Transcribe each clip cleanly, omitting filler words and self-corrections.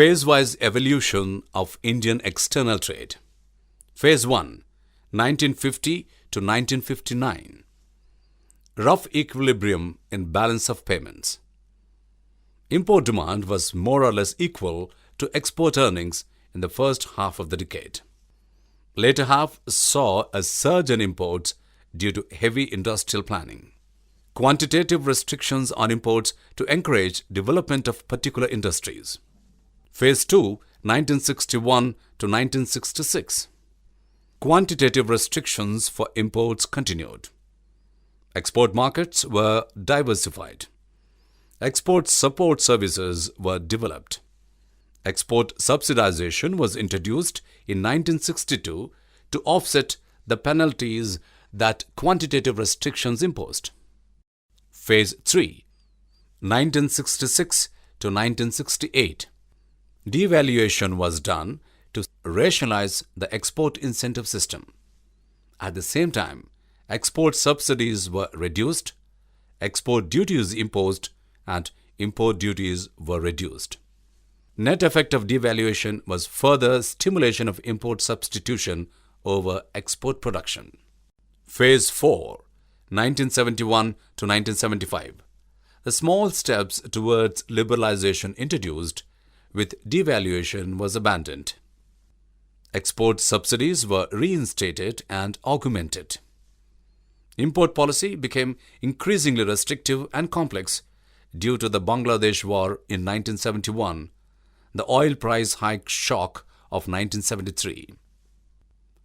Phase-wise evolution of Indian external trade. Phase 1, 1950 to 1959. Rough equilibrium in balance of payments. Import demand was more or less equal to export earnings in the first half of the decade. Later half saw a surge in imports due to heavy industrial planning. Quantitative restrictions on imports to encourage development of particular industries. Phase 2, 1961 to 1966. Quantitative restrictions for imports continued. Export markets were diversified. Export support services were developed. Export subsidization was introduced in 1962 to offset the penalties that quantitative restrictions imposed. Phase 3, 1966 to 1968. Devaluation was done to rationalize the export incentive system. At the same time, export subsidies were reduced, export duties imposed, and import duties were reduced. Net effect of devaluation was further stimulation of import substitution over export production. Phase 4, 1971 to 1975. The small steps towards liberalization introduced with devaluation was abandoned. Export subsidies were reinstated and augmented. Import policy became increasingly restrictive and complex due to the Bangladesh War in 1971, the oil price hike shock of 1973.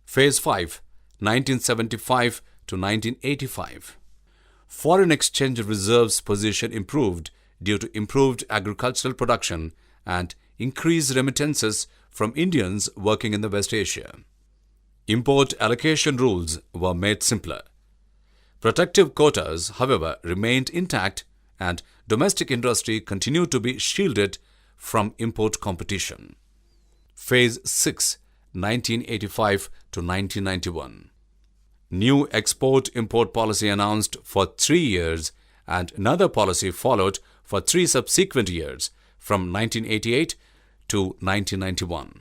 Phase 5, 1975 to 1985. Foreign exchange reserves position improved due to improved agricultural production and increased remittances from Indians working in the West Asia. Import allocation rules were made simpler. Protective quotas, however, remained intact and domestic industry continued to be shielded from import competition. Phase 6, 1985 to 1991. New export-import policy announced for 3 years and another policy followed for 3 subsequent years from 1988 to 1991.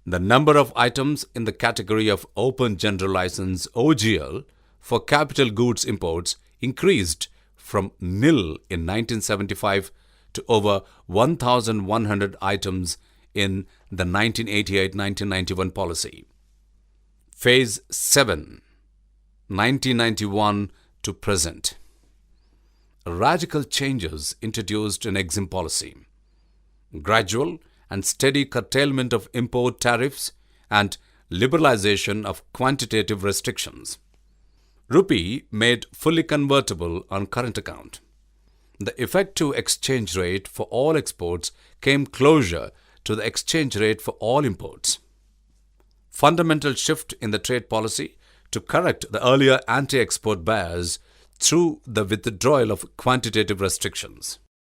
The number of items in the category of Open General License (OGL) for capital goods imports increased from nil in 1975 to over 1,100 items in the 1988-1991 policy. Phase 7, 1991 to present. Radical changes introduced in EXIM policy. Gradual and steady curtailment of import tariffs and liberalization of quantitative restrictions. Rupee made fully convertible on current account. The effective exchange rate for all exports came closer to the exchange rate for all imports. Fundamental shift in the trade policy to correct the earlier anti-export bias through the withdrawal of quantitative restrictions.